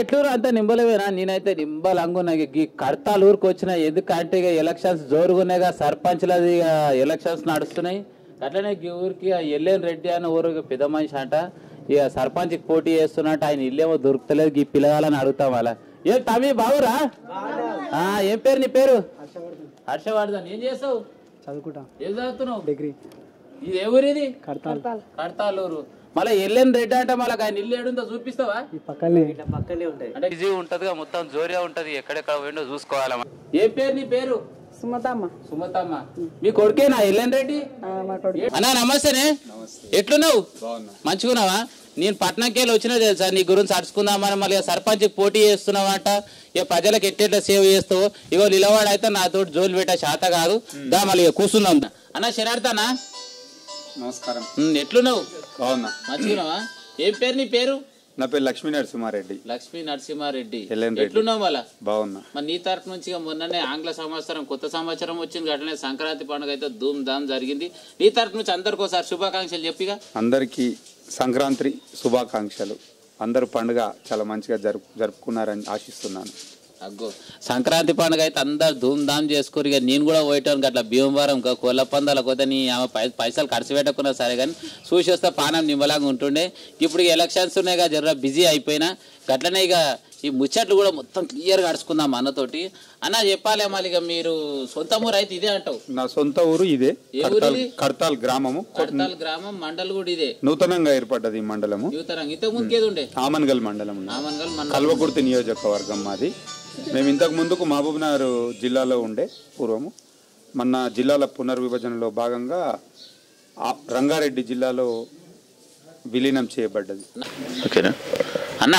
ఎట్లూరు అంతా నింబలవేనా? నేనైతే నింబలంగున్నా. ఈ కడతాలు ఊరికి వచ్చిన ఎందుకంటే ఇక ఎలక్షన్స్ జోరుగున్నాయిగా, సర్పంచ్లది ఇక ఎలక్షన్స్ నడుస్తున్నాయి. అట్లనే ఈ ఊరికి ఎల్లేని రెడ్డి అని ఊరికి పెద్ద మనిషి అంట, ఇక సర్పంచ్కి పోటీ చేస్తున్నట్టు. ఆయన ఇల్లేమో దొరుకుతలేదు, ఈ పిల్లగాలని అడుగుతాం అలా. ఏం తమ్మి బావురా? ఏం పేరు నీ పేరు? హర్షవర్ధన్. ఏం చేస్తావు? చదువుకుంటా. ఏం చదువుతున్నావు? డిగ్రీ. ఇది ఎవరిది? కడతాలూరు. మళ్ళీ ఎల్లేని రెడ్డి అంటే మళ్ళీ ఆయన ఇల్లు ఏడుందో చూపిస్తావా? పక్కనే ఉంటాయి అంటే ఈజీ ఉంటదిగా, మొత్తం జోరియా ఉంటది, ఎక్కడెక్కడ పోయిండో చూసుకోవాలా. ఏం పేరు నీ పేరు? సుమతమ్మ. సుమతమ్మ. మీ కొడుకేనా ఎల్లేని రెడ్డి? అన్నా నమస్తేనే. ఎట్లున్నావు? మంచిగున్నావా? నేను పట్నంకి వెళ్ళి వచ్చినా తెలుసా, నీ గురించి అడుచుకుందామని. మళ్ళీ సర్పంచ్కి పోటీ చేస్తున్నావంట, ఇక ప్రజలకు ఎట్టెట్లా సేవ్ చేస్తావు. ఇగో నిలవాడు అయితే నాతో జోలు పెట్టే శాత కాదు. దా మళ్ళీ కూర్చుందాం. అన్నా శరార్థనా? నమస్కారం. ఎట్లున్నావు? బాగున్నా. మంచిగున్నావా? ఏం పేరు నీ పేరు? నా పేరు లక్ష్మీ నరసింహారెడ్డి. లక్ష్మీ నరసింహారెడ్డి. ఎల్లేని ఎట్లున్నావు మళ్ళా? బాగున్నా. మరి నీ తరఫు నుంచి మొన్ననే ఆంగ్ల సంవత్సరం కొత్త సంవత్సరం వచ్చింది, అట్లనే సంక్రాంతి పండుగ అయితే ధూమ్ ధామ్ జరిగింది. నీ తరఫు నుంచి అందరికి ఒకసారి శుభాకాంక్షలు చెప్పిగా. అందరికీ సంక్రాంతి శుభాకాంక్షలు. అందరూ పండుగ చాలా మంచిగా జరుపుకున్నారని ఆశిస్తున్నాను. అగ్గో సంక్రాంతి పండుగ అయితే అందరు ధూమ్ ధామ్ చేసుకోరు. ఇక నేను కూడా పోయేటాను అట్లా భీమవరం కోళ్ళ పందాలకు పోతే నీ ఆమె పైసలు ఖర్చు పెట్టకున్నా సరే, కానీ చూసి వస్తే పానం నిమ్మలాగా ఉంటుండే. ఇప్పుడు ఎలక్షన్స్ ఉన్నాయిగా, జర బిజీ అయిపోయినా. అట్లనే ఇక ఈ ముచ్చట్లు కూడా మొత్తం క్లియర్గా అడుచుకుందాం అన్నతోటి. అన్న చెప్పాలి మళ్ళీ, ఇక మీరు సొంత ఊరు అయితే ఇదే అంటావు? నా సొంత ఊరు ఇదే, కడతాల్ గ్రామము. కడతాల్ గ్రామం, మండల్ కూడా ఇదే, నూతనంగా ఏర్పడ్డది ఈ మండలము. ఇంతకు ముందుకు ఏది ఉండే? ఆమన్గల్ మండలం, కల్వకుర్తి నియోజకవర్గం మాది. మేము ఇంతకు ముందుకు మహబూబ్నగర్ జిల్లాలో ఉండే పూర్వము. మన జిల్లాల పునర్విభజనలో భాగంగా రంగారెడ్డి జిల్లాలో విలీనం చేయబడ్డది. ఓకేనా అన్న?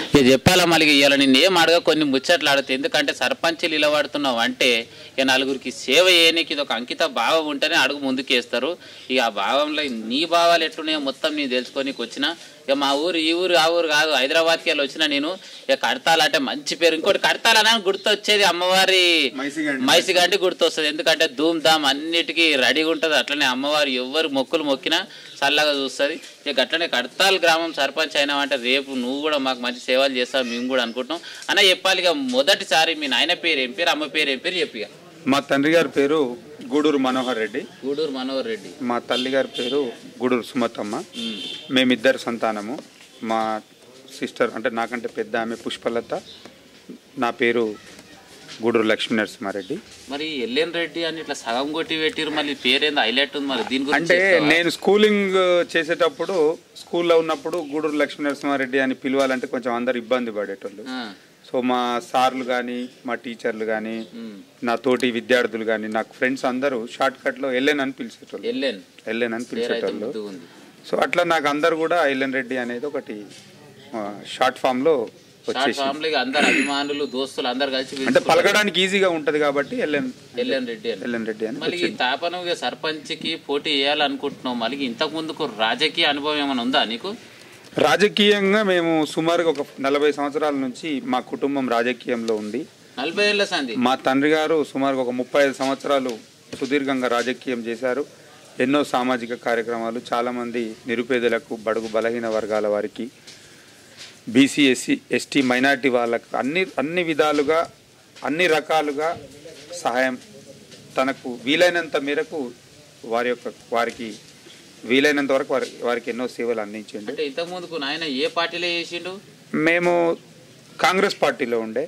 ఇక చెప్పాలా మళ్ళీ, ఇవాళ నిన్ను ఏం అడగా కొన్ని ముచ్చట్లు ఆడుతాయి. ఎందుకంటే సర్పంచ్లు నిలబడుతున్నావు అంటే ఇక నలుగురికి సేవ చేయడానికి ఇది ఒక అంకిత భావం ఉంటేనే అడుగు ముందుకేస్తారు. ఇక ఆ భావంలో నీ భావాలు ఎట్లున్నాయో మొత్తం నేను తెలుసుకోనికి వచ్చిన. ఇక మా ఊరు ఈ ఊరు ఆ ఊరు కాదు, హైదరాబాద్కి వెళ్ళి వచ్చిన నేను. ఇక కడతాలంటే మంచి పేరు. ఇంకోటి కడతాలని గుర్తొచ్చేది అమ్మవారి మైసిగంటి గుర్తొస్తుంది. ఎందుకంటే ధూమ్ ధామ్ అన్నిటికీ రెడీగా ఉంటుంది. అట్లనే అమ్మవారు ఎవరు మొక్కులు మొక్కినా చల్లగా చూస్తుంది. ఇక అట్లనే కడతాల్ గ్రామం సర్పంచ్ అయినావంటే రేపు నువ్వు కూడా మాకు మంచి సేవలు చేస్తావు మేము కూడా అనుకుంటున్నాం. అన్న చెప్పాలి, ఇక మొదటిసారి మీ నాయన పేరు ఏం పేరు, అమ్మ పేరు ఏం పేరు చెప్పిగా. మా తండ్రి గారి పేరు గూడూరు మనోహర్ రెడ్డి. గూడూరు మనోహర్ రెడ్డి. మా తల్లి గారి పేరు గూడూరు సుమతమ్మ. మేమిద్దరు సంతానము. మా సిస్టర్ అంటే నాకంటే పెద్ద ఆమె పుష్పలత, నా పేరు గూడూరు లక్ష్మీ నరసింహారెడ్డి. మరి ఎల్లేని రెడ్డి అని ఇట్లా సగం కొట్టి పెట్టిరు, మళ్ళీ పేరేందో హైలైట్ ఉంది. మరి దీని గురించి అంటే నేను స్కూలింగ్ చేసేటప్పుడు, స్కూల్లో ఉన్నప్పుడు గూడూరు లక్ష్మీ నరసింహారెడ్డి అని పిలవాలంటే కొంచెం అందరు ఇబ్బంది పడేటోళ్ళు. సో మా సార్లు కానీ, మా టీచర్లు కానీ, నా తోటి విద్యార్థులు కానీ, నాకు ఫ్రెండ్స్ అందరూ షార్ట్ కట్లో ఎల్ఎన్ అని పిలిచేటోళ్ళు. ఎల్ఎన్ అని పిలిచేటోళ్ళు. సో అట్లా నాకు అందరు కూడా ఎల్ఎన్ రెడ్డి అనేది ఒకటి షార్ట్ ఫామ్ లో వచ్చేసి, అందరు అభిమానులు దోస్తులు అందరు కలిసి అంటే పలకడానికి ఈజీగా ఉంటది కాబట్టి ఎల్ఎన్ రెడ్డి అని. మళ్ళీ ఈ తాపనం సర్పంచ్ కి పోటీ చేయాలనుకుంటున్నావు. మళ్ళీ ఇంతకు ముందుకు రాజకీయ అనుభవం ఏమైనా ఉందా నీకు? రాజకీయంగా మేము సుమారుగా ఒక 40 సంవత్సరాల నుంచి మా కుటుంబం రాజకీయంలో ఉంది. 40 ఏళ్ల సంధి. మా తండ్రి గారు సుమారుగా ఒక 35 సంవత్సరాలు సుదీర్ఘంగా రాజకీయం చేశారు. ఎన్నో సామాజిక కార్యక్రమాలు, చాలామంది నిరుపేదలకు, బడుగు బలహీన వర్గాల వారికి, బీసీ ఎస్సీ ఎస్టీ మైనార్టీ వాళ్ళకు అన్ని విధాలుగా అన్ని రకాలుగా సహాయం, తనకు వీలైనంత మేరకు వారికి వీలైనంత వరకు వారికి ఎన్నో సేవలు అందించిండు. ఇంతకుముందుకు నాయన ఏ పార్టీలో చేసిండు? మేము కాంగ్రెస్ పార్టీలో ఉండే.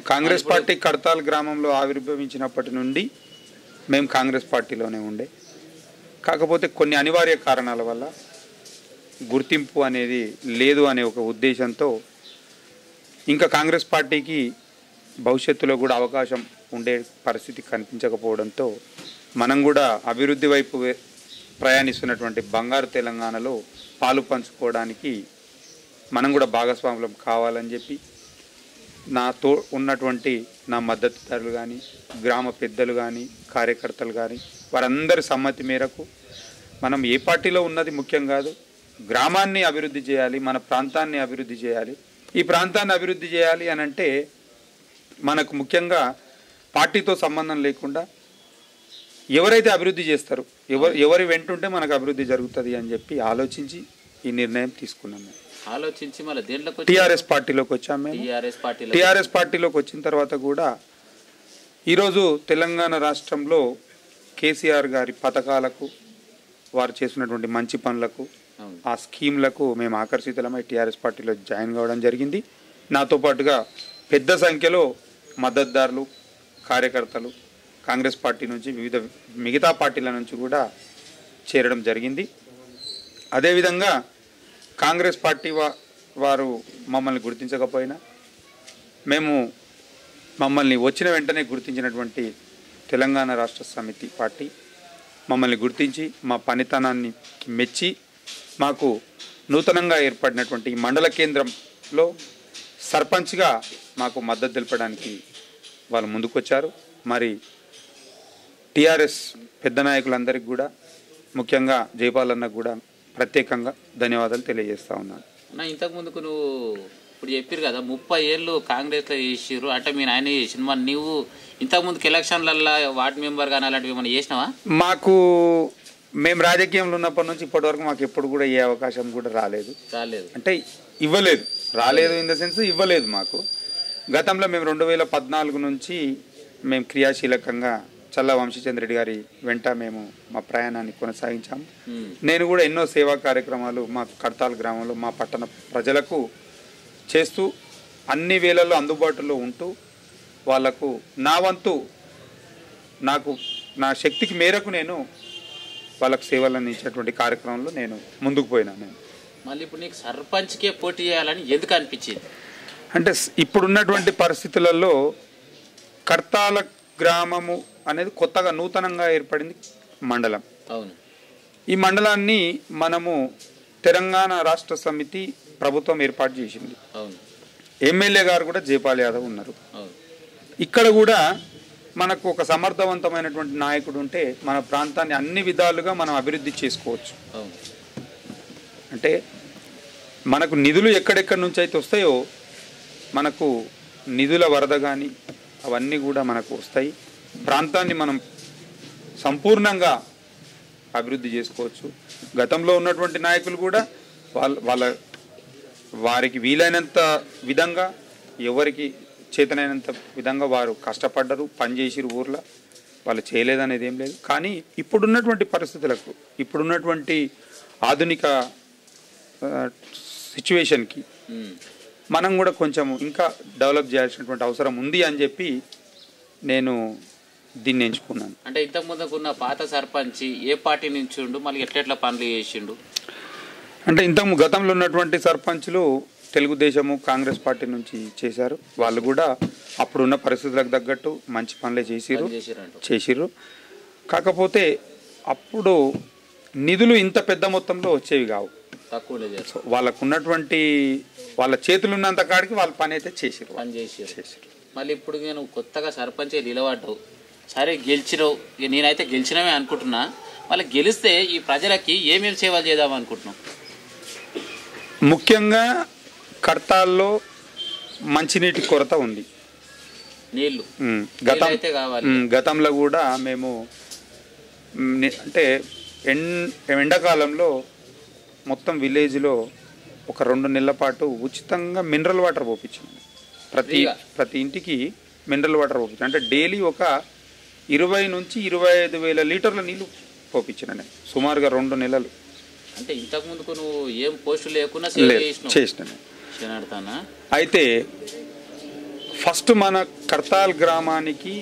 కాంగ్రెస్ పార్టీ కడతాల్ గ్రామంలో ఆవిర్భవించినప్పటి నుండి మేము కాంగ్రెస్ పార్టీలోనే ఉండే. కాకపోతే కొన్ని అనివార్య కారణాల వల్ల గుర్తింపు అనేది లేదు అనే ఒక ఉద్దేశంతో, ఇంకా కాంగ్రెస్ పార్టీకి భవిష్యత్తులో కూడా అవకాశం ఉండే పరిస్థితి కనిపించకపోవడంతో మనం కూడా అభివృద్ధి వైపు ప్రయాణిస్తున్నటువంటి బంగారు తెలంగాణలో పాలు పంచుకోవడానికి మనం కూడా భాగస్వాములం కావాలని చెప్పి నాతో ఉన్నటువంటి నా మద్దతుదారులు కానీ, గ్రామ పెద్దలు కానీ, కార్యకర్తలు కానీ, వారందరి సమ్మతి మేరకు మనం ఏ పార్టీలో ఉన్నది ముఖ్యం కాదు, గ్రామాన్ని అభివృద్ధి చేయాలి, మన ప్రాంతాన్ని అభివృద్ధి చేయాలి. ఈ ప్రాంతాన్ని అభివృద్ధి చేయాలి అని అంటే మనకు ముఖ్యంగా పార్టీతో సంబంధం లేకుండా ఎవరైతే అభివృద్ధి చేస్తారో, ఎవరి వెంటుంటే మనకు అభివృద్ధి జరుగుతుంది అని చెప్పి ఆలోచించి ఈ నిర్ణయం తీసుకున్నాము. ఆలోచించి మళ్ళీ దేంట్లోకి టీఆర్ఎస్ పార్టీలోకి వచ్చాం మేము. టీఆర్ఎస్ పార్టీలోకి వచ్చిన తర్వాత కూడా ఈరోజు తెలంగాణ రాష్ట్రంలో కేసీఆర్ గారి పథకాలకు, వారు చేసినటువంటి మంచి పనులకు, ఆ స్కీమ్లకు మేము ఆకర్షితులమై టీఆర్ఎస్ పార్టీలో జాయిన్ కావడం జరిగింది. నాతో పాటుగా పెద్ద సంఖ్యలో మద్దతుదారులు, కార్యకర్తలు కాంగ్రెస్ పార్టీ నుంచి మిగతా పార్టీల నుంచి కూడా చేరడం జరిగింది. అదేవిధంగా కాంగ్రెస్ పార్టీ వారు మమ్మల్ని గుర్తించకపోయినా మమ్మల్ని వచ్చిన వెంటనే గుర్తించినటువంటి తెలంగాణ రాష్ట్ర సమితి పార్టీ మమ్మల్ని గుర్తించి మా పనితనాన్ని మెచ్చి మాకు నూతనంగా ఏర్పడినటువంటి మండల కేంద్రంలో సర్పంచ్గా మాకు మద్దతు తెలపడానికి వాళ్ళు ముందుకొచ్చారు. మరి టీఆర్ఎస్ పెద్ద నాయకులందరికీ కూడా, ముఖ్యంగా జైపాలన్నకు కూడా ప్రత్యేకంగా ధన్యవాదాలు తెలియజేస్తా ఉన్నాను. ఇంతకుముందుకు నువ్వు ఇప్పుడు చెప్పారు కదా 30 ఏళ్ళు కాంగ్రెస్లో చేసిర్రు అంటే మీ నాయన చేసిన, మరి నువ్వు ఇంతకుముందుకు ఎలక్షన్లలో వార్డు మెంబర్ కానీ అలాంటివి ఏమైనా చేసినావా? మేము రాజకీయంలో ఉన్నప్పటి నుంచి ఇప్పటి వరకు మాకు ఎప్పుడు కూడా ఏ అవకాశం కూడా రాలేదు. అంటే రాలేదు ఇన్ ద సెన్స్ ఇవ్వలేదు మాకు. గతంలో మేము 2014 నుంచి మేము క్రియాశీలకంగా చల్లా వంశీచంద్రెడ్డి గారి వెంట మేము మా ప్రయాణాన్ని కొనసాగించాము. నేను కూడా ఎన్నో సేవా కార్యక్రమాలు మా కడతాల్ గ్రామంలో మా పట్టణ ప్రజలకు చేస్తూ అన్ని వేళల్లో అందుబాటులో ఉంటూ వాళ్లకు నా వంతు నా శక్తికి మేరకు నేను వాళ్ళకు సేవలు అందించేటువంటి కార్యక్రమంలో నేను ముందుకు పోయినాను. మళ్ళీ ఇప్పుడు నీకు సర్పంచ్కే పోటీ చేయాలని ఎందుకు అనిపించింది? అంటే ఇప్పుడున్నటువంటి పరిస్థితులలో కడతాల గ్రామము అనేది కొత్తగా నూతనంగా ఏర్పడింది మండలం. అవును. ఈ మండలాన్ని మనము తెలంగాణ రాష్ట్ర సమితి ప్రభుత్వం ఏర్పాటు చేసింది. అవును. ఎమ్మెల్యే గారు కూడా జైపాల్ యాదవ్ ఉన్నారు. ఇక్కడ కూడా మనకు ఒక సమర్థవంతమైనటువంటి నాయకుడు ఉంటే మన ప్రాంతాన్ని అన్ని విధాలుగా మనం అభివృద్ధి చేసుకోవచ్చు. అంటే మనకు నిధులు ఎక్కడెక్కడి నుంచి అయితే వస్తాయో మనకు నిధుల వరద కానీ అవన్నీ కూడా మనకు వస్తాయి. ప్రాంతాన్ని మనం సంపూర్ణంగా అభివృద్ధి చేసుకోవచ్చు. గతంలో ఉన్నటువంటి నాయకులు కూడా వారికి వీలైనంత విధంగా, ఎవరికి చేతనైనంత విధంగా వారు కష్టపడ్డరు, పనిచేసిరు. ఊర్లో వాళ్ళు చేయలేదనేది ఏం లేదు. కానీ ఇప్పుడున్నటువంటి పరిస్థితులకు, ఇప్పుడున్నటువంటి ఆధునిక సిచ్యువేషన్కి మనం కూడా కొంచెం ఇంకా డెవలప్ చేయాల్సినటువంటి అవసరం ఉంది అని చెప్పి నేను దీన్ని ఎంచుకున్నాను. అంటే ఇంతకుముందుకున్న పాత సర్పంచ్ ఏ పార్టీ నుంచి ఉండు, మళ్ళీ ఎట్లా పనులు చేసిండు? అంటే గతంలో ఉన్నటువంటి సర్పంచ్లు తెలుగుదేశము, కాంగ్రెస్ పార్టీ నుంచి చేశారు. వాళ్ళు కూడా అప్పుడున్న పరిస్థితులకు తగ్గట్టు మంచి పనులే చేసిర్రు. కాకపోతే అప్పుడు నిధులు ఇంత పెద్ద మొత్తంలో వచ్చేవి కావు. వాళ్ళకు ఉన్నటువంటి వాళ్ళ చేతులు ఉన్నంత కాడికి వాళ్ళ పని అయితే చేసిరు. మళ్ళీ ఇప్పుడు నేను కొత్తగా సర్పంచ్ నిలబడ్డావు, సరే గెలిచినావు, నేనైతే గెలిచినవే అనుకుంటున్నా. మళ్ళీ గెలిస్తే ఈ ప్రజలకి ఏమేమి సేవలు చేద్దాం అనుకుంటున్నావు? ముఖ్యంగా కడతాల్లో మంచినీటి కొరత ఉంది. నీళ్లు గతంలో కూడా మేము అంటే ఎండాకాలంలో మొత్తం విలేజ్లో ఒక 2 నెలల పాటు ఉచితంగా మినరల్ వాటర్ పోపించాము. ప్రతి ఇంటికి మినరల్ వాటర్ పోపించాను. అంటే డైలీ ఒక 20 నుంచి 25 వేల లీటర్ల నీళ్లు పోపించిన సుమారుగా 2 నెలలు. అంటే ఇంతకు ముందుకు నువ్వు ఏం పోస్టు లేకుండా చేసినాను. అయితే ఫస్ట్ మన కడతాల్ గ్రామానికి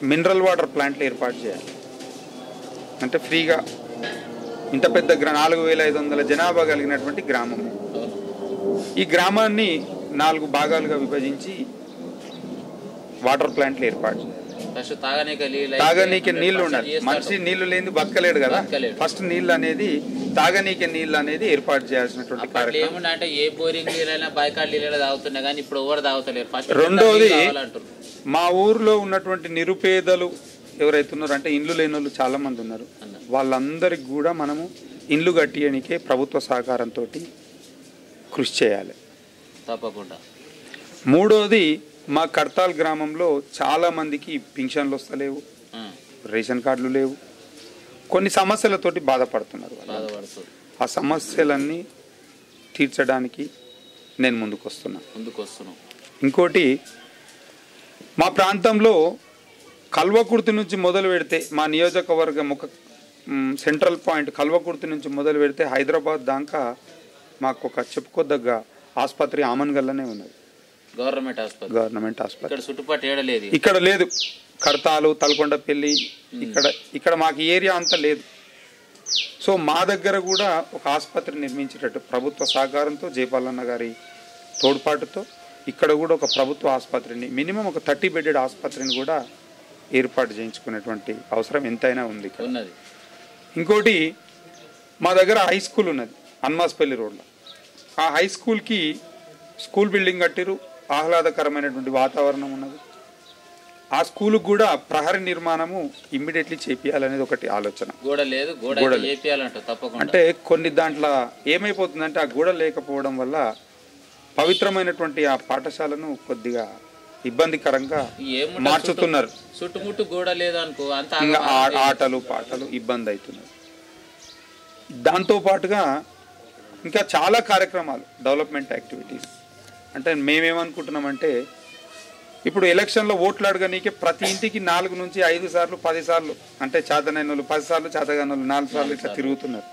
మినరల్ వాటర్ ప్లాంట్లు ఏర్పాటు చేయాలి. అంటే ఫ్రీగా, ఇంత పెద్ద 4500 జనాభా కలిగినటువంటి గ్రామం. ఈ గ్రామాన్ని 4 భాగాలుగా విభజించి వాటర్ ప్లాంట్లు ఏర్పాటు చేయాలి. తాగనీకే నీళ్లు ఉండాలి. మనిషి నీళ్లు లేని బతకలేడు కదా. ఫస్ట్ నీళ్ళు అనేది తాగనీకే నీళ్ళు అనేది ఏర్పాటు చేయాల్సినటువంటి కార్యక్రమం. రెండోది, మా ఊర్లో ఉన్నటువంటి నిరుపేదలు ఎవరైతే ఉన్నారో, అంటే ఇండ్లు లేని వాళ్ళు చాలా మంది ఉన్నారు, వాళ్ళందరికి కూడా మనము ఇండ్లు కట్టియనికే ప్రభుత్వ సహకారంతో కృషి చేయాలి తప్పకుండా. మూడోది, మా కడతాల్ గ్రామంలో చాలా మందికి పింఛన్లు వస్తలేవు, రేషన్ కార్డులు లేవు, కొన్ని సమస్యలతోటి బాధపడుతున్నారు. ఆ సమస్యలన్నీ తీర్చడానికి నేను ముందుకు వస్తున్నాను. ఇంకోటి, మా ప్రాంతంలో కల్వకుర్తి నుంచి మొదలు పెడితే మా నియోజకవర్గం ఒక సెంట్రల్ పాయింట్ కల్వకుర్తి నుంచి మొదలు పెడితే హైదరాబాద్ దాకా మాకు ఒక చెప్పుకోదగ్గ ఆసుపత్రి ఆమన్గల్లోనే ఉన్నది. గవర్నమెంట్ ఆసుపత్రి ఇక్కడ లేదు. కడతాలు, తలకొండపల్లి, ఇక్కడ మాకు ఏరియా అంతా లేదు. సో మా దగ్గర కూడా ఒక ఆసుపత్రి నిర్మించేటట్టు ప్రభుత్వ సహకారంతో, జయపాలన్న గారి తోడ్పాటుతో ఇక్కడ కూడా ఒక ప్రభుత్వ ఆసుపత్రిని, మినిమం ఒక 30 బెడెడ్ ఆసుపత్రిని కూడా ఏర్పాటు చేయించుకునేటువంటి అవసరం ఎంతైనా ఉంది. ఇంకోటి, మా దగ్గర హై స్కూల్ ఉన్నది అన్మాస్పల్లి రోడ్లో. ఆ హై స్కూల్కి స్కూల్ బిల్డింగ్ కట్టిరు, ఆహ్లాదకరమైనటువంటి వాతావరణం ఉన్నది. ఆ స్కూలుకు కూడా ప్రహరీ నిర్మాణము ఇమ్మీడియట్లీ చేపియాలనేది ఒకటి ఆలోచన. అంటే కొన్ని దాంట్లో ఏమైపోతుందంటే ఆ గోడ లేకపోవడం వల్ల పవిత్రమైనటువంటి ఆ పాఠశాలను కొద్దిగా ఇబ్బందికరంగా మార్చుతున్నారు. చుట్టుముట్టు గోడ లేదనుకో, ఆటలు పాటలు ఇబ్బంది అవుతున్నారు. దాంతో పాటుగా ఇంకా చాలా కార్యక్రమాలు, డెవలప్మెంట్ యాక్టివిటీస్. అంటే మేమేమనుకుంటున్నామంటే, ఇప్పుడు ఎలక్షన్లో ఓట్లు అడగనీకే ప్రతి ఇంటికి 4 నుంచి 5 సార్లు 10 సార్లు, అంటే చేతనైన వాళ్ళు 10 సార్లు, చేతగాని వాళ్ళు 4 సార్లు ఇట్లా తిరుగుతున్నారు.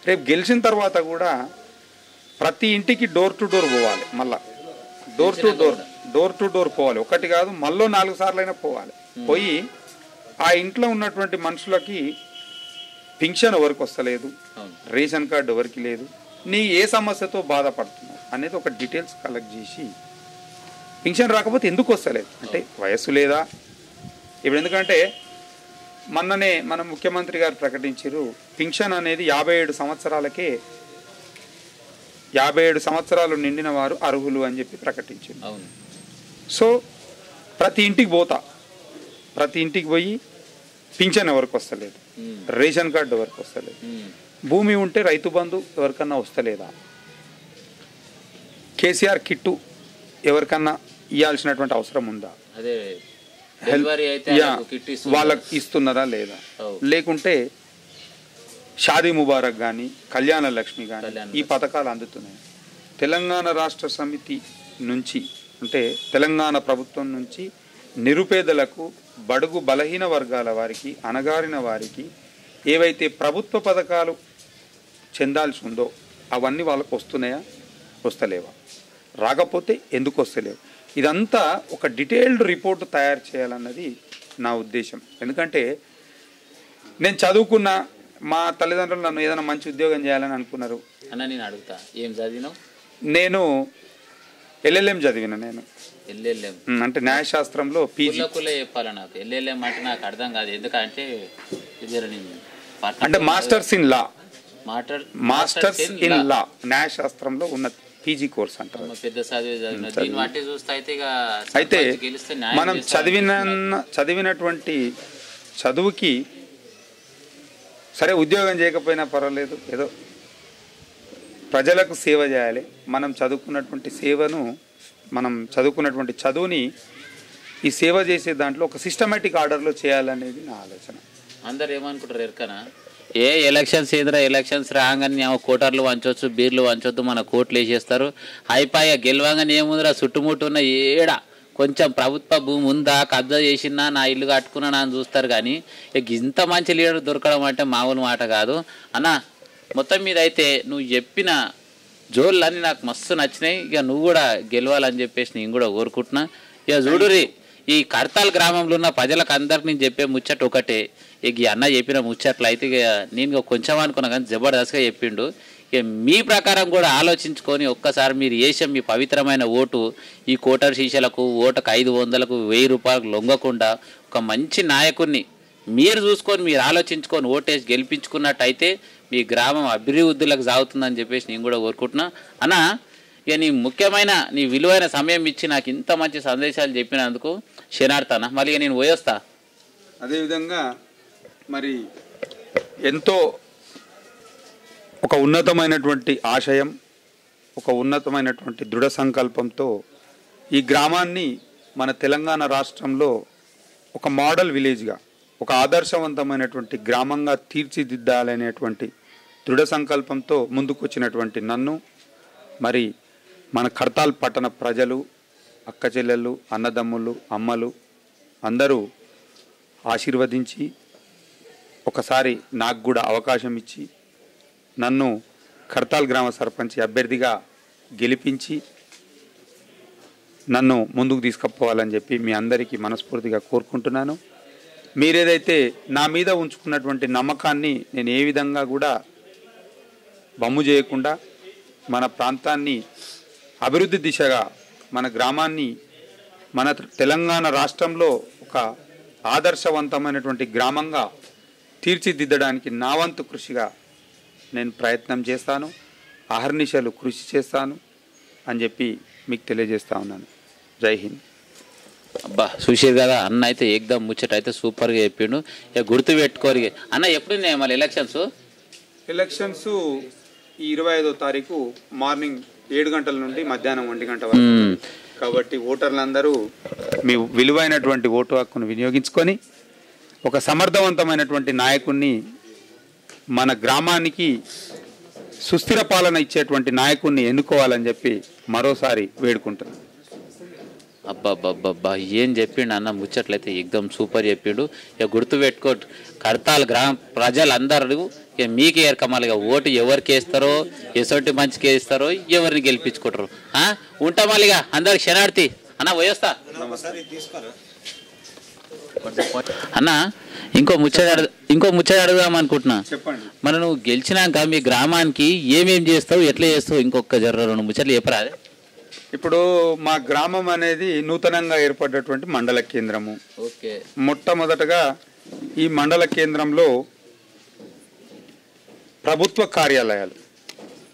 రేపు గెలిచిన తర్వాత కూడా ప్రతి ఇంటికి డోర్ టు డోర్ పోవాలి. మళ్ళా డోర్ టు డోర్ పోవాలి. ఒకటి కాదు, మళ్ళీ 4 సార్లు అయినా పోవాలి. పోయి ఆ ఇంట్లో ఉన్నటువంటి మనుషులకి పింఛన్ ఎవరికి వస్తలేదు, రేషన్ కార్డు ఎవరికి లేదు, నీ ఏ సమస్యతో బాధపడుతున్నావు అనేది ఒక డీటెయిల్స్ కలెక్ట్ చేసి, పింఛన్ రాకపోతే ఎందుకు వస్తలేదు అంటే వయస్సు లేదా. ఇప్పుడు ఎందుకంటే మొన్ననే మన ముఖ్యమంత్రి గారు ప్రకటించారు, పింఛన్ అనేది 57 సంవత్సరాలకే, 57 సంవత్సరాలు నిండిన వారు అర్హులు అని చెప్పి ప్రకటించారు. సో ప్రతి ఇంటికి పోయి పింఛన్ ఎవరికి వస్తలేదు, రేషన్ కార్డు ఎవరికి వస్తలేదు, భూమి ఉంటే రైతు బంధు ఎవరికన్నా వస్తలేదా, కేసీఆర్ కిట్టు ఎవరికన్నా ఇవ్వాల్సినటువంటి అవసరం ఉందా, వాళ్ళకి ఇస్తున్నారా లేదా, లేకుంటే షాదీ ముబారక్ కానీ, కళ్యాణ లక్ష్మి కానీ ఈ పథకాలు అందుతున్నాయి. తెలంగాణ రాష్ట్ర సమితి నుంచి, అంటే తెలంగాణ ప్రభుత్వం నుంచి నిరుపేదలకు, బడుగు బలహీన వర్గాల వారికి, అణగారిన వారికి ఏవైతే ప్రభుత్వ పథకాలు చెందాల్సి ఉందో అవన్నీ వాళ్ళకు వస్తున్నాయా, వస్తలేవా, రాకపోతే ఎందుకు వస్తలేవు, ఇదంతా ఒక డీటెయిల్డ్ రిపోర్ట్ తయారు చేయాలన్నది నా ఉద్దేశం. ఎందుకంటే నేను చదువుకున్న, మా తల్లిదండ్రులు నన్ను ఏదైనా మంచి ఉద్యోగం చేయాలని అనుకున్నారు. అన్న నేను అడుగుతా, ఏం చదివినావు? నేను LLM చదివిన. నేను అంటే న్యాయశాస్త్రంలో పీజీ. చెప్పాలి నాకు LLM అంటే నాకు అర్థం కాదు. ఎందుకంటే అంటే masters in law, masters in law న్యాయశాస్త్రంలో ఉన్న పీజీ కోర్స్ అంటారు. పెద్ద అయితే మనం చదివినటువంటి చదువుకి సరే ఉద్యోగం చేయకపోయినా పర్వాలేదు, ఏదో ప్రజలకు సేవ చేయాలి. మనం చదువుకున్నటువంటి చదువుని ఈ సేవ చేసే దాంట్లో ఒక సిస్టమేటిక్ ఆర్డర్లో చేయాలనేది నా ఆలోచన. అందరు ఏమనుకుంటారు ఎరకనా, ఎలక్షన్స్ రాగానే కోటర్లు వంచవచ్చు, బీర్లు వంచొద్దు, మన కోట్లు వేసేస్తారు, అయిపోయా గెలవంగానే ఏముందిరా చుట్టుముట్టు ఉన్న ఏడా కొంచెం ప్రభుత్వ భూమి ఉందా, కబ్జా చేసినా, నా ఇల్లు కట్టుకున్నా అని చూస్తారు. కానీ ఇంత మంచి లీడర్ దొరకడం అంటే మామూలు మాట కాదు అన్న. మొత్తం మీద అయితే నువ్వు చెప్పిన జోళ్ళన్నీ నాకు మస్తు నచ్చినాయి. ఇక నువ్వు కూడా గెలవాలని చెప్పేసి నేను కూడా కోరుకుంటున్నా. ఇక చూడురి, ఈ కడతాల్ గ్రామంలో ఉన్న ప్రజలకు అందరికి నేను చెప్పే ముచ్చట ఒకటే. ఇక ఈ అన్న చెప్పిన ముచ్చట్లు అయితే ఇక నేను కొంచెం అనుకున్నా కానీ జబర్దస్త్గా చెప్పిండు. ఇక మీ ప్రకారం కూడా ఆలోచించుకొని ఒక్కసారి మీరు వేసాం మీ పవిత్రమైన ఓటు ఈ కోటర్ శీషలకు, ఓటుకు 500కు 1000 రూపాయలకు లొంగకుండా ఒక మంచి నాయకుడిని మీరు చూసుకొని, మీరు ఆలోచించుకొని ఓటేసి గెలిపించుకున్నట్టయితే మీ గ్రామం అభివృద్ధిలకు సాగుతుందని చెప్పేసి నేను కూడా కోరుకుంటున్నా. అన్న ఇక నీ విలువైన సమయం ఇచ్చి నాకు ఇంత మంచి సందేశాలు చెప్పినందుకు శనార్థన. మళ్ళీ నేను పోయొస్తా. అదేవిధంగా మరి ఎంతో ఒక ఉన్నతమైనటువంటి ఆశయం, ఒక ఉన్నతమైనటువంటి దృఢ సంకల్పంతో ఈ గ్రామాన్ని మన తెలంగాణ రాష్ట్రంలో ఒక మోడల్ విలేజ్గా, ఒక ఆదర్శవంతమైనటువంటి గ్రామంగా తీర్చిదిద్దాలనేటువంటి దృఢ సంకల్పంతో ముందుకొచ్చినటువంటి నన్ను, మరి మన కడతాల్ పట్టణ ప్రజలు, అక్క చెల్లెళ్ళు, అన్నదమ్ములు, అమ్మలు అందరూ ఆశీర్వదించి ఒకసారి నాకు కూడా అవకాశం ఇచ్చి నన్ను కడతాల్ గ్రామ సర్పంచ్ అభ్యర్థిగా గెలిపించి నన్ను ముందుకు తీసుకుపోవాలని చెప్పి మీ అందరికీ మనస్ఫూర్తిగా కోరుకుంటున్నాను. మీరేదైతే నా మీద ఉంచుకున్నటువంటి నమ్మకాన్ని నేను ఏ విధంగా కూడా వమ్ము చేయకుండా మన ప్రాంతాన్ని అభివృద్ధి దిశగా, మన గ్రామాన్ని మన తెలంగాణ రాష్ట్రంలో ఒక ఆదర్శవంతమైనటువంటి గ్రామంగా తీర్చిదిద్దడానికి నా వంతు కృషిగా నేను ప్రయత్నం చేస్తాను, అహర్నిశలు కృషి చేస్తాను అని చెప్పి మీకు తెలియజేస్తా ఉన్నాను. జై హింద్. అబ్బా చూసారు కదా అన్న అయితే ఏకదమ్ ముచ్చట అయితే సూపర్గా చెప్పిండు. ఇక గుర్తు పెట్టుకోరు అన్న. ఎప్పుడున్నాయి మళ్ళీ ఎలక్షన్స్ ఈ 25వ తారీఖు మార్నింగ్ 7 గంటల నుండి మధ్యాహ్నం 1 గంట వరకు. కాబట్టి ఓటర్లందరూ మీ విలువైనటువంటి ఓటు హక్కును వినియోగించుకొని ఒక సమర్థవంతమైనటువంటి నాయకుడిని, మన గ్రామానికి సుస్థిర పాలన ఇచ్చేటువంటి నాయకుడిని ఎన్నుకోవాలని చెప్పి మరోసారి వేడుకుంటున్నాను. అబ్బాబ్బాబ్బా ఏం చెప్పిండు అన్న ముచ్చట్లయితే ఎగ్దమ్ సూపర్ చెప్పిండు. ఇక గుర్తు పెట్టుకో కడతాల్ గ్రామ ప్రజలందరూ ఇక మీకు ఏర్కమాలిగా ఓటు ఎవరికి వేస్తారో, ఎసొంటి మంచికి వేస్తారో, ఎవరిని గెలిపించుకుంటారు. ఉంటా మళ్ళీగా అందరికి శనార్థి అన్న పోయేస్తా అన్న. ఇంకో ముచ్చట అడుగుదాం అనుకుంటున్నా. చెప్పండి. మరి నువ్వు గెలిచినాక మీ గ్రామానికి ఏమేం చేస్తావు, ఎట్లా చేస్తావు, ఇంకొక 2 ముచ్చట్లు చెప్పరా? ఇప్పుడు మా గ్రామం అనేది నూతనంగా ఏర్పడ్డటువంటి మండల కేంద్రము. ఓకే. మొట్టమొదటగా ఈ మండల కేంద్రంలో ప్రభుత్వ కార్యాలయాలు,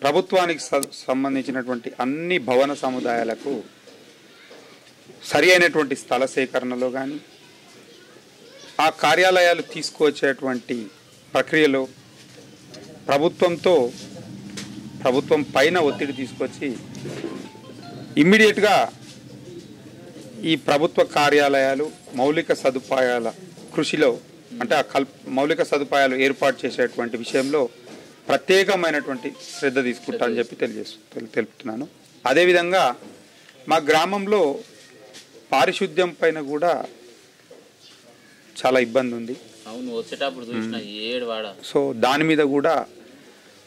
ప్రభుత్వానికి సంబంధించినటువంటి అన్ని భవన సముదాయాలకు సరి అయినటువంటి స్థల సేకరణలో కానీ, ఆ కార్యాలయాలు తీసుకువచ్చేటువంటి ప్రక్రియలో ప్రభుత్వం పైన ఒత్తిడి తీసుకొచ్చి ఇమ్మీడియట్గా ఈ ప్రభుత్వ కార్యాలయాలు మౌలిక సదుపాయాల కృషిలో, అంటే ఆ మౌలిక సదుపాయాలు ఏర్పాటు చేసేటువంటి విషయంలో ప్రత్యేకమైనటువంటి శ్రద్ధ తీసుకుంటా అని చెప్పి తెలుపుతున్నాను. అదేవిధంగా మా గ్రామంలో పారిశుద్ధ్యం పైన కూడా చాలా ఇబ్బంది ఉంది. సో దాని మీద కూడా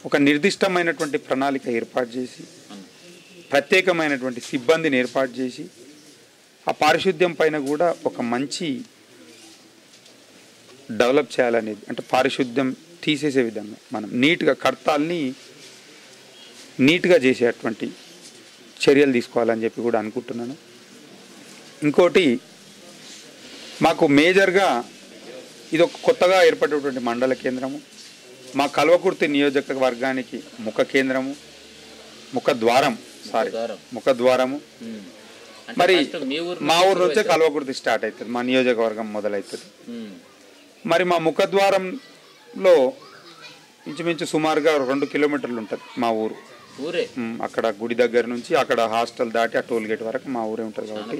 ఒక నిర్దిష్టమైనటువంటి ప్రణాళిక ఏర్పాటు చేసి, ప్రత్యేకమైనటువంటి సిబ్బందిని ఏర్పాటు చేసి, ఆ పారిశుద్ధ్యం పైన కూడా ఒక మంచి డెవలప్ చేయాలనేది, అంటే పారిశుద్ధ్యం తీసేసే విధంగా మనం నీట్గా కడతాల్ని నీట్గా చేసేటువంటి చర్యలు తీసుకోవాలని చెప్పి కూడా అనుకుంటున్నాను. ఇంకోటి, మాకు మేజర్గా ఇది ఒక కొత్తగా ఏర్పడేటువంటి మండల కేంద్రము, మా కల్వకుర్తి నియోజకవర్గానికి ముఖద్వారము. మరి మా ఊరు నుంచే కల్వకుర్తి స్టార్ట్ అవుతుంది, మా నియోజకవర్గం మొదలవుతుంది. మరి మా ముఖద్వారంలో ఇంచుమించు సుమారుగా 2 కిలోమీటర్లు ఉంటుంది మా ఊరు. అక్కడ గుడి దగ్గర నుంచి అక్కడ హాస్టల్ దాటి ఆ టోల్ గేట్ వరకు మా ఊరే ఉంటుంది. కాబట్టి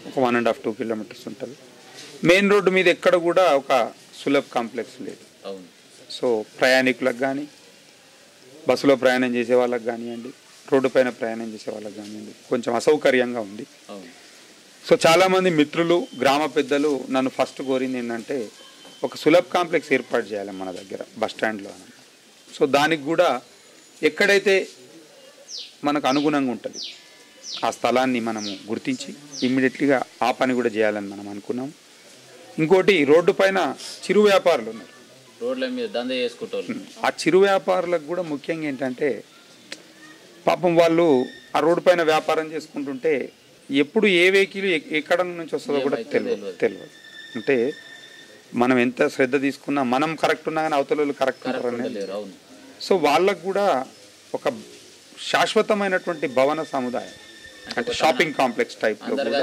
ఒక 1.5-2 కిలోమీటర్స్ ఉంటుంది. మెయిన్ రోడ్డు మీద ఎక్కడ కూడా ఒక సులభ్ కాంప్లెక్స్ లేదు. సో ప్రయాణికులకు కానీ, బస్సులో ప్రయాణం చేసే వాళ్ళకి కానివ్వండి, రోడ్డు పైన ప్రయాణం చేసే వాళ్ళకి కానివ్వండి, కొంచెం అసౌకర్యంగా ఉంది. సో చాలామంది మిత్రులు, గ్రామ పెద్దలు నన్ను ఫస్ట్ కోరింది ఏంటంటే ఒక సులభ్ కాంప్లెక్స్ ఏర్పాటు చేయాలి మన దగ్గర బస్ స్టాండ్లో అని. సో దానికి కూడా ఎక్కడైతే మనకు అనుగుణంగా ఉంటుంది ఆ స్థలాన్ని మనము గుర్తించి ఇమ్మీడియట్లీగా ఆ పని కూడా చేయాలని మనం అనుకున్నాం. ఇంకోటి, రోడ్డు పైన చిరు వ్యాపారులు ఉన్నారు, రోడ్ల మీద దందా చేసుకుంటారు. ఆ చిరు వ్యాపారులకు కూడా ముఖ్యంగా ఏంటంటే పాపం వాళ్ళు ఆ రోడ్డు పైన వ్యాపారం చేసుకుంటుంటే ఎప్పుడు ఏ వెహికల్ ఎక్కడ నుంచి వస్తుందో కూడా తెలియదు. అంటే మనం ఎంత శ్రద్ధ తీసుకున్నా, మనం కరెక్ట్ ఉన్నా కానీ అవతల వాళ్ళు కరెక్ట్ ఉంటారని. సో వాళ్ళకు కూడా ఒక శాశ్వతమైన భవన సముదాయం, అంటే షాపింగ్ కాంప్లెక్స్ టైప్లో కూడా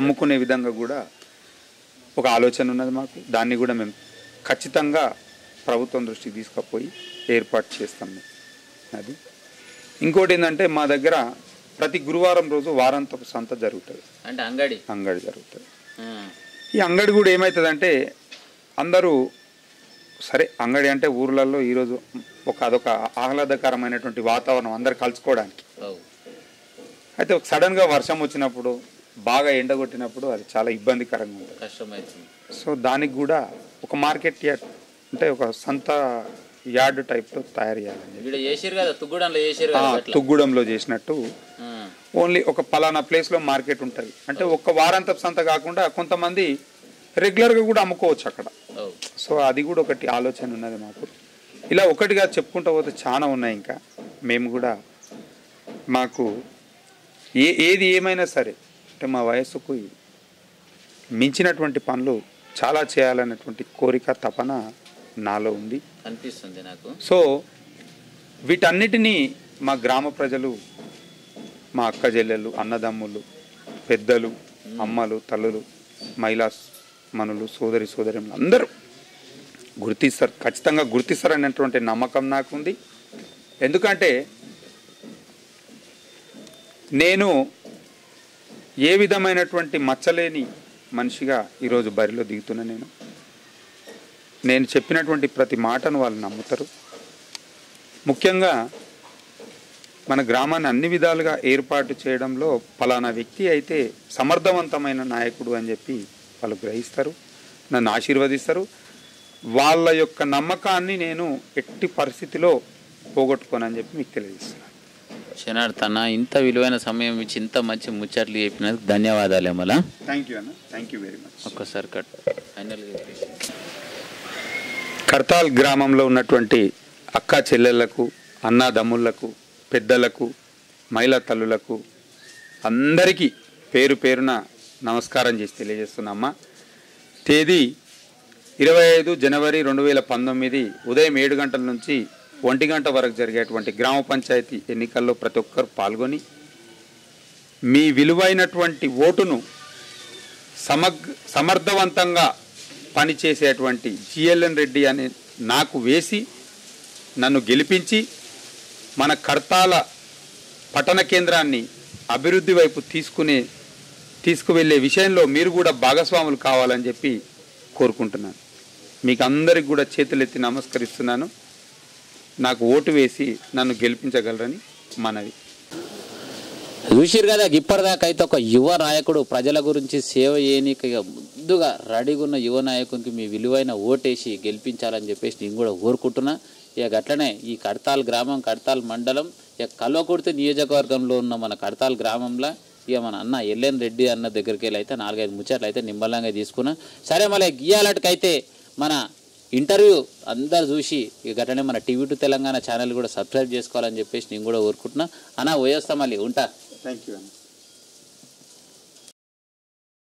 అమ్ముకునే విధంగా కూడా ఒక ఆలోచన ఉన్నది మాకు. దాన్ని కూడా మేము ఖచ్చితంగా ప్రభుత్వం దృష్టికి తీసుకుపోయి ఏర్పాటు చేస్తాం. అది ఇంకోటి ఏంటంటే, మా దగ్గర ప్రతి గురువారం రోజు వారాంతపు సంత జరుగుతుంది, అంటే అంగడి జరుగుతుంది. ఈ అంగడి కూడా ఏమవుతుందంటే, అందరూ సరే అంగడి అంటే ఊర్లలో ఈరోజు అదొక ఆహ్లాదకరమైనటువంటి వాతావరణం అందరు కలుసుకోవడానికి. అవు అయితే ఒక సడన్గా వర్షం వచ్చినప్పుడు బాగా ఎండగొట్టినప్పుడు అది చాలా ఇబ్బందికరంగా ఉంటుంది, కష్టమవుతుంది. సో దానికి కూడా ఒక మార్కెట్ యార్డ్ అంటే ఒక సంత యార్డ్ టైప్లో తయారు చేయాలని ఇక్కడ చేసారు కదా, తుగ్గుడంలో చేసారు కదా అట్లా. తుగ్గుడంలో చేసినట్టు ఓన్లీ ఒక పలానా ప్లేస్లో మార్కెట్ ఉంటుంది అంటే ఒక వారాంతపు సంత కాకుండా కొంతమంది రెగ్యులర్గా కూడా అమ్ముకోవచ్చు అక్కడ. సో అది కూడా ఒకటి ఆలోచన ఉన్నది మాకు. ఇలా ఒకటిగా చెప్పుకుంటూ పోతే చాలా ఉన్నాయి. ఇంకా మేము కూడా మాకు ఏది ఏమైనా సరే అంటే మా వయస్సుకు మించినటువంటి పనులు చాలా చేయాలన్నటువంటి కోరిక తపన నాలో ఉంది అనిపిస్తుంది నాకు. సో వీటన్నిటినీ మా గ్రామ ప్రజలు, మా అక్క చెల్లెళ్ళు, అన్నదమ్ములు, పెద్దలు, అమ్మలు, తల్లులు, మహిళా మనులు, సోదరులు అందరూ గుర్తిస్తారు, ఖచ్చితంగా గుర్తిస్తారు అనేటువంటి నమ్మకం నాకుంది. ఎందుకంటే నేను ఏ విధమైనటువంటి మచ్చలేని మనిషిగా ఈరోజు బరిలో దిగుతున్నా. నేను చెప్పినటువంటి ప్రతి మాటను వాళ్ళు నమ్ముతారు. ముఖ్యంగా మన గ్రామాన్ని అన్ని విధాలుగా ఏర్పాటు చేయడంలో ఫలానా వ్యక్తి అయితే సమర్థవంతమైన నాయకుడు అని చెప్పి వాళ్ళు గ్రహిస్తారు, నన్ను ఆశీర్వదిస్తారు. వాళ్ళ యొక్క నమ్మకాన్ని నేను ఎట్టి పరిస్థితిలో పోగొట్టుకోనని చెప్పి మీకు తెలియజేస్తున్నాను. శనార్థన ఇంత విలువైన సమయం ఇచ్చి ఇంత మంచి ముచ్చట్లు చెప్పినందుకు ధన్యవాదాలు. ఏమలా థ్యాంక్ యూ అన్న, థ్యాంక్ యూ వెరీ మచ్. ఒక్కసారి కట్ ఫైనల్గా కర్తాల్ గ్రామంలో ఉన్నటువంటి అక్క చెల్లెళ్లకు, అన్నదమ్ముళ్లకు, పెద్దలకు, మహిళా తల్లులకు అందరికీ పేరు పేరున నమస్కారం చేసి తెలియజేస్తున్నామ్మా. తేదీ 25 జనవరి 2019 ఉదయం 7 గంటల నుంచి 1 గంట వరకు జరిగేటువంటి గ్రామ పంచాయతీ ఎన్నికల్లో ప్రతి ఒక్కరు పాల్గొని మీ విలువైనటువంటి ఓటును సమర్థవంతంగా పనిచేసేటువంటి జిఎల్ఎన్ రెడ్డి అని నాకు వేసి నన్ను గెలిపించి మన కర్తాల పట్టణ కేంద్రాన్ని అభివృద్ధి వైపు తీసుకువెళ్ళే విషయంలో మీరు కూడా భాగస్వాములు కావాలని చెప్పి కోరుకుంటున్నాను. మీకు అందరికి కూడా చేతులెత్తి నమస్కరిస్తున్నాను. నాకు ఓటు వేసి నన్ను గెలిపించగలరని మనవి. చూసిరు కదా, ఇప్పటిదాకా అయితే ఒక యువ నాయకుడు ప్రజల గురించి సేవ చేయనీకి ముందుగా రెడీగా ఉన్న యువ నాయకునికి మీ విలువైన ఓటేసి గెలిపించాలని చెప్పేసి నేను కూడా కోరుకుంటున్నా. ఇక అట్లనే ఈ కడతాల్ గ్రామం, కడతాల్ మండలం, ఇక కల్వకుర్తి నియోజకవర్గంలో ఉన్న మన కడతాల్ గ్రామంలో ఇక మన అన్న ఎల్ఎన్ రెడ్డి అన్న దగ్గరికి వెళ్ళి అయితే 4-5 ముచ్చట్లు అయితే నిమ్మలంగా తీసుకున్నా. సరే, మళ్ళీ గీయాలటికైతే మన ఇంటర్వ్యూ అందరు చూసి ఇక అట్లనే మన TV2 తెలంగాణ ఛానల్ కూడా సబ్స్క్రైబ్ చేసుకోవాలని చెప్పేసి నేను కూడా కోరుకుంటున్నా. అన్న పోయేస్తా, మళ్ళీ ఉంటా. థ్యాంక్ యూ అన్న.